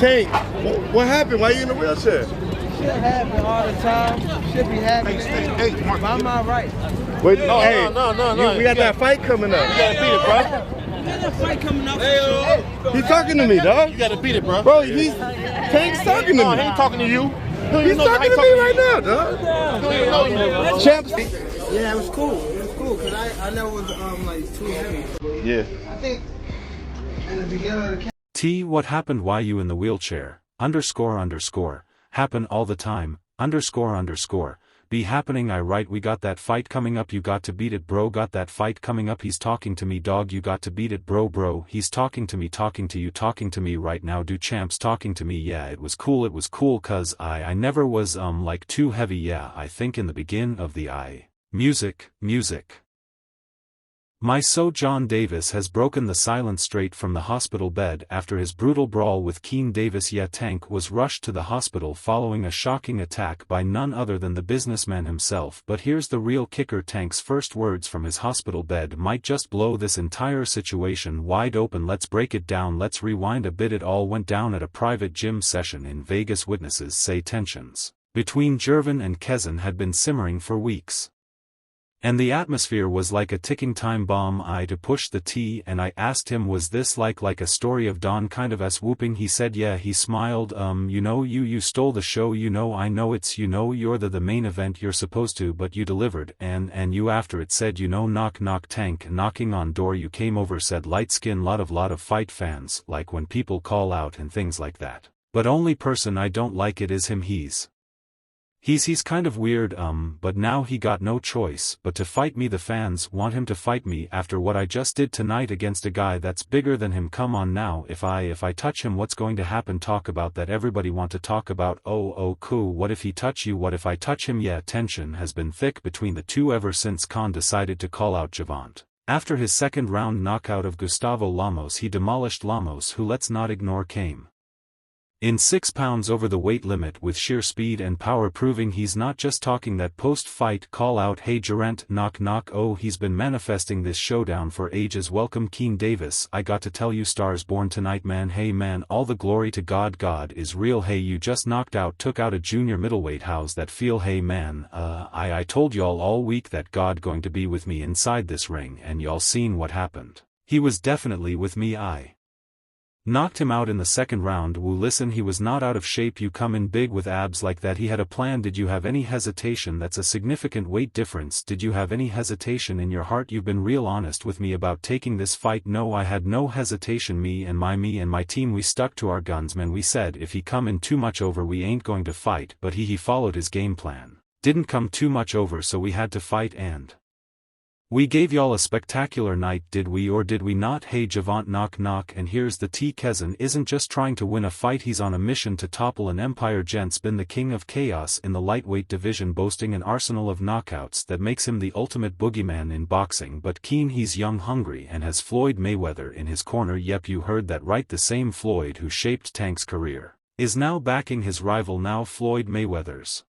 Tank, what happened? Why are you in a wheelchair? Shit happen all the time. Should be happening. Hey, But I'm all right. Wait, No. we got that fight coming up. You gotta beat it, bro. We got that fight coming up for sure. He's talking to me, dog. You gotta beat it, bro. Bro, Tank's talking to No, me. he ain't talking to you. He's talking to me right now, dog. Champs. Yeah, it was cool. It was cool because I never was like too heavy. Yeah. I think in the beginning of the T. What happened? Why you in the wheelchair? __. Happen all the time. __. Be happening. I write. We got that fight coming up. You got to beat it, bro. Got that fight coming up. He's talking to me, dog. You got to beat it, bro. He's talking to me, talking to you, talking to me right now. Do champs talking to me? Yeah, it was cool. It was cool cause I never was like too heavy. Yeah, I think in the beginning of the music. My so John Davis has broken the silence straight from the hospital bed after his brutal brawl with Keen Davis. Yeah, Tank was rushed to the hospital following a shocking attack by none other than the businessman himself. But here's the real kicker. Tank's first words from his hospital bed might just blow this entire situation wide open. Let's break it down. Let's rewind a bit. It all went down at a private gym session in Vegas. Witnesses say tensions between Gervon and Keyshawn had been simmering for weeks. And the atmosphere was like a ticking time bomb. To push the T and I asked him, was this like a story of Don kind of us whooping? He said yeah. He smiled. You stole the show. I know it's you're the main event. You're supposed to, but you delivered. And you after it said knock Tank knocking on door. You came over, said light skin lot of fight fans like when people call out and things like that. But only person I don't like it is him. He's kind of weird, but now he got no choice but to fight me. The fans want him to fight me after what I just did tonight against a guy that's bigger than him. Come on now, if I touch him, what's going to happen? Talk about that. Everybody want to talk about, oh cool, what if he touch you? What if I touch him? Yeah, tension has been thick between the two ever since Khan decided to call out Gervonta. After his second round knockout of Gustavo Lamos, he demolished Lamos, who let's not ignore came in 6 pounds over the weight limit with sheer speed and power, proving he's not just talking that post-fight call-out, hey Gervonta, knock. Oh, he's been manifesting this showdown for ages. Welcome Keen Davis. I got to tell you, stars born tonight, man. Hey man, all the glory to God. God is real. Hey, you just took out a junior middleweight. How's that feel? Hey man, I told y'all all week that God going to be with me inside this ring, and y'all seen what happened. He was definitely with me. I knocked him out in the second round. Woo, listen, he was not out of shape. You come in big with abs like that. He had a plan. Did you have any hesitation? That's a significant weight difference. Did you have any hesitation in your heart? You've been real honest with me about taking this fight. No, I had no hesitation. Me and my team, we stuck to our guns, man. We said if he come in too much over, we ain't going to fight. But he followed his game plan. Didn't come too much over, so we had to fight, and we gave y'all a spectacular night. Did we or did we not? Hey Gervonta, knock. And here's the T. Keyshawn isn't just trying to win a fight, he's on a mission to topple an empire. Gents, been the king of chaos in the lightweight division, boasting an arsenal of knockouts that makes him the ultimate boogeyman in boxing. But Keen, he's young, hungry, and has Floyd Mayweather in his corner. Yep, you heard that right. The same Floyd who shaped Tank's career is now backing his rival. Now Floyd Mayweather's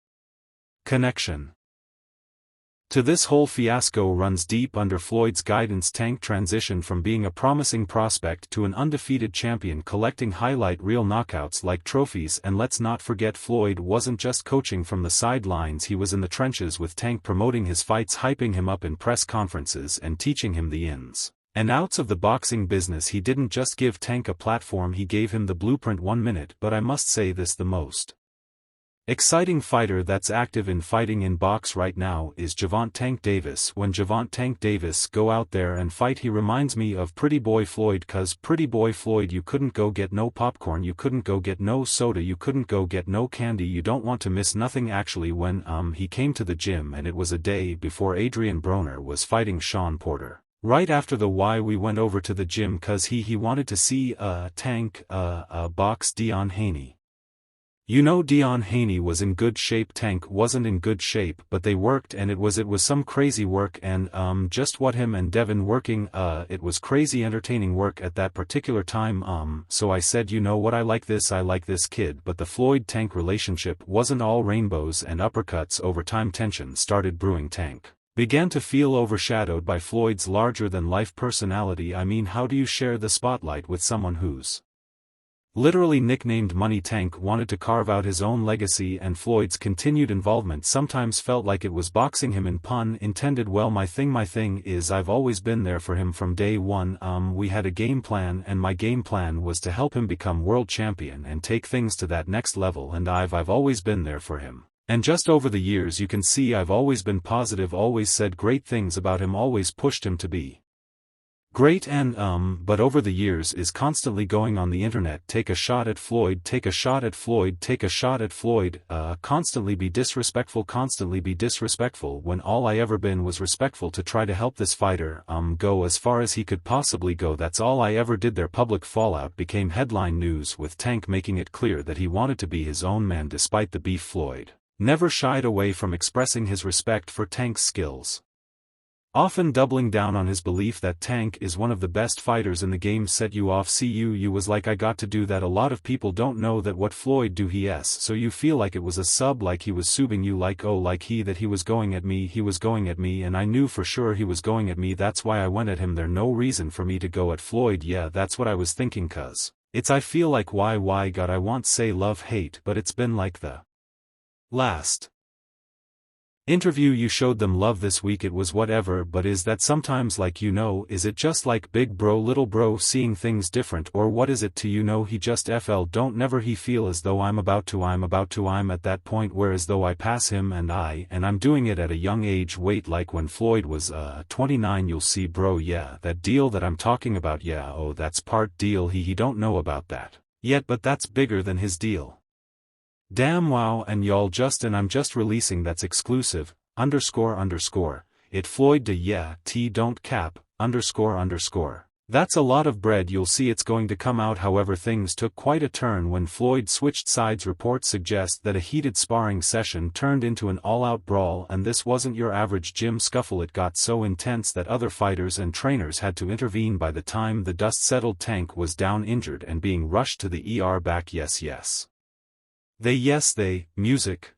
connection to this whole fiasco runs deep. Under Floyd's guidance, Tank transitioned from being a promising prospect to an undefeated champion, collecting highlight reel knockouts like trophies. And let's not forget, Floyd wasn't just coaching from the sidelines, he was in the trenches with Tank, promoting his fights, hyping him up in press conferences, and teaching him the ins and outs of the boxing business. He didn't just give Tank a platform, he gave him the blueprint. 1 minute, but I must say this, the most exciting fighter that's active in fighting in box right now is Gervonta Tank Davis. When Gervonta Tank Davis go out there and fight, he reminds me of Pretty Boy Floyd, cause Pretty Boy Floyd, you couldn't go get no popcorn, you couldn't go get no soda, you couldn't go get no candy, you don't want to miss nothing. Actually, when he came to the gym, and it was a day before Adrian Broner was fighting Sean Porter, right after the why we went over to the gym cause he wanted to see Tank box Dion Haney. Dion Haney was in good shape, Tank wasn't in good shape, but they worked, and it was some crazy work, and just what him and Devin working, it was crazy entertaining work at that particular time. So I said, you know what, I like this kid. But the Floyd Tank relationship wasn't all rainbows and uppercuts. Over time, tension started brewing. Tank began to feel overshadowed by Floyd's larger-than-life personality. I mean, how do you share the spotlight with someone who's Literally nicknamed Money Tank, wanted to carve out his own legacy, and Floyd's continued involvement sometimes felt like it was boxing him, in pun intended. Well, my thing is I've always been there for him from day one. We had a game plan, and my game plan was to help him become world champion and take things to that next level, and I've always been there for him. And just over the years you can see I've always been positive, always said great things about him, always pushed him to be great, and but over the years is constantly going on the internet, take a shot at Floyd, take a shot at Floyd, take a shot at Floyd, constantly be disrespectful, when all I ever been was respectful to try to help this fighter go as far as he could possibly go. That's all I ever did. Their public fallout became headline news, with Tank making it clear that he wanted to be his own man despite the beef. Floyd never shied away from expressing his respect for Tank's skills, often doubling down on his belief that Tank is one of the best fighters in the game. Set you off, you was like, I got to do that. A lot of people don't know that what Floyd do, so you feel like it was a sub, like he was subbing you, like oh, like he was going at me, and I knew for sure he was going at me, that's why I went at him. There no reason for me to go at Floyd. Yeah, that's what I was thinking, cause it's I feel like why God, I want say love hate, but it's been like the last interview you showed them love this week. It was whatever, but is that sometimes like, is it just like big bro little bro seeing things different, or what is it to he just don't never he feel as though I'm at that point where as though I pass him, and I'm doing it at a young age. Wait, like when Floyd was 29, you'll see bro, yeah, that deal that I'm talking about, yeah, oh, that's part deal, he don't know about that yet, but that's bigger than his deal. Damn, wow, and y'all and I'm just releasing that's exclusive, __, it Floyd de yeah, don't cap, __. That's a lot of bread. You'll see it's going to come out. However, things took quite a turn when Floyd switched sides. Reports suggest that a heated sparring session turned into an all-out brawl, and this wasn't your average gym scuffle. It got so intense that other fighters and trainers had to intervene. By the time the dust settled, Tank was down injured and being rushed to the ER. Back, yes. They, music.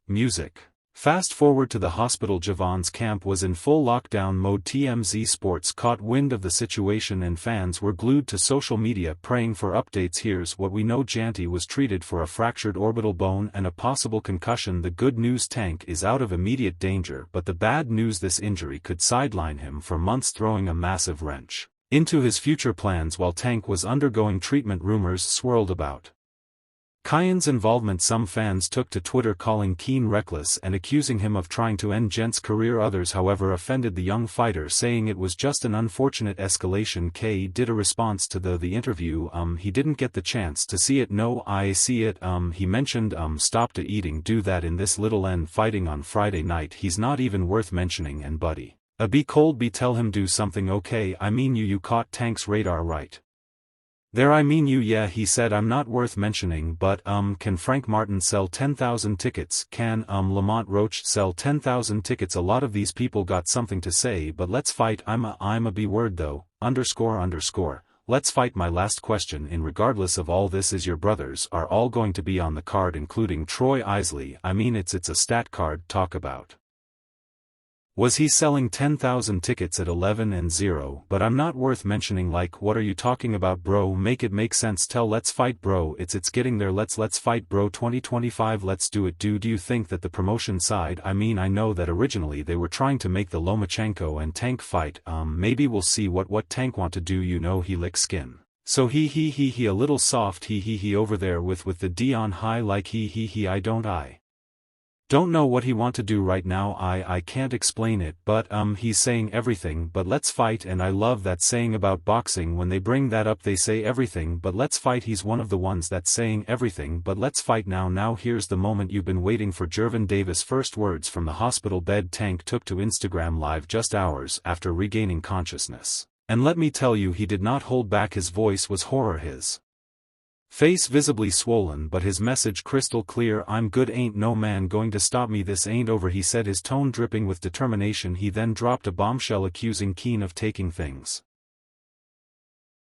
Fast forward to the hospital. Gervonta's camp was in full lockdown mode. TMZ Sports caught wind of the situation and fans were glued to social media praying for updates. Here's what we know. Gervonta was treated for a fractured orbital bone and a possible concussion. The good news, Tank is out of immediate danger, but the bad news, this injury could sideline him for months, throwing a massive wrench into his future plans. While Tank was undergoing treatment, rumors swirled about Keyshawn's involvement. Some fans took to Twitter calling Keyshawn reckless and accusing him of trying to end Gent's career. Others, however, offended the young fighter, saying it was just an unfortunate escalation. K did a response to the interview. He didn't get the chance to see it. No, I see it. He mentioned stop to eating, do that in this little N fighting on Friday night. He's not even worth mentioning, and buddy, be cold, tell him do something. Okay, I mean you caught Tank's radar right there, I mean you, yeah, he said I'm not worth mentioning, but can Frank Martin sell 10,000 tickets? Can Lamont Roach sell 10,000 tickets? A lot of these people got something to say, but let's fight. I'm a B word though, __. Let's fight. My last question, in regardless of all this, is your brothers are all going to be on the card, including Troy Isley. I mean it's a stat card. Talk about, was he selling 10,000 tickets at 11-0? But I'm not worth mentioning. Like, what are you talking about, bro? Make it make sense. Tell let's fight, bro. It's getting there. Let's fight, bro. 2025, let's do it. Do you think that the promotion side, I mean, I know that originally they were trying to make the Lomachenko and Tank fight. Maybe we'll see what Tank want to do. He licks skin, so he a little soft, he over there with the D on high, like I don't know what he want to do right now. I can't explain it, but he's saying everything but let's fight. And I love that saying about boxing. When they bring that up, they say everything but let's fight. He's one of the ones that's saying everything but let's fight. Now here's the moment you've been waiting for. Gervonta's first words from the hospital bed. Tank took to Instagram Live just hours after regaining consciousness, and let me tell you, he did not hold back. His voice was horror, his face visibly swollen, but his message crystal clear. I'm good, ain't no man going to stop me, this ain't over, he said, his tone dripping with determination. He then dropped a bombshell accusing Keyshawn of taking things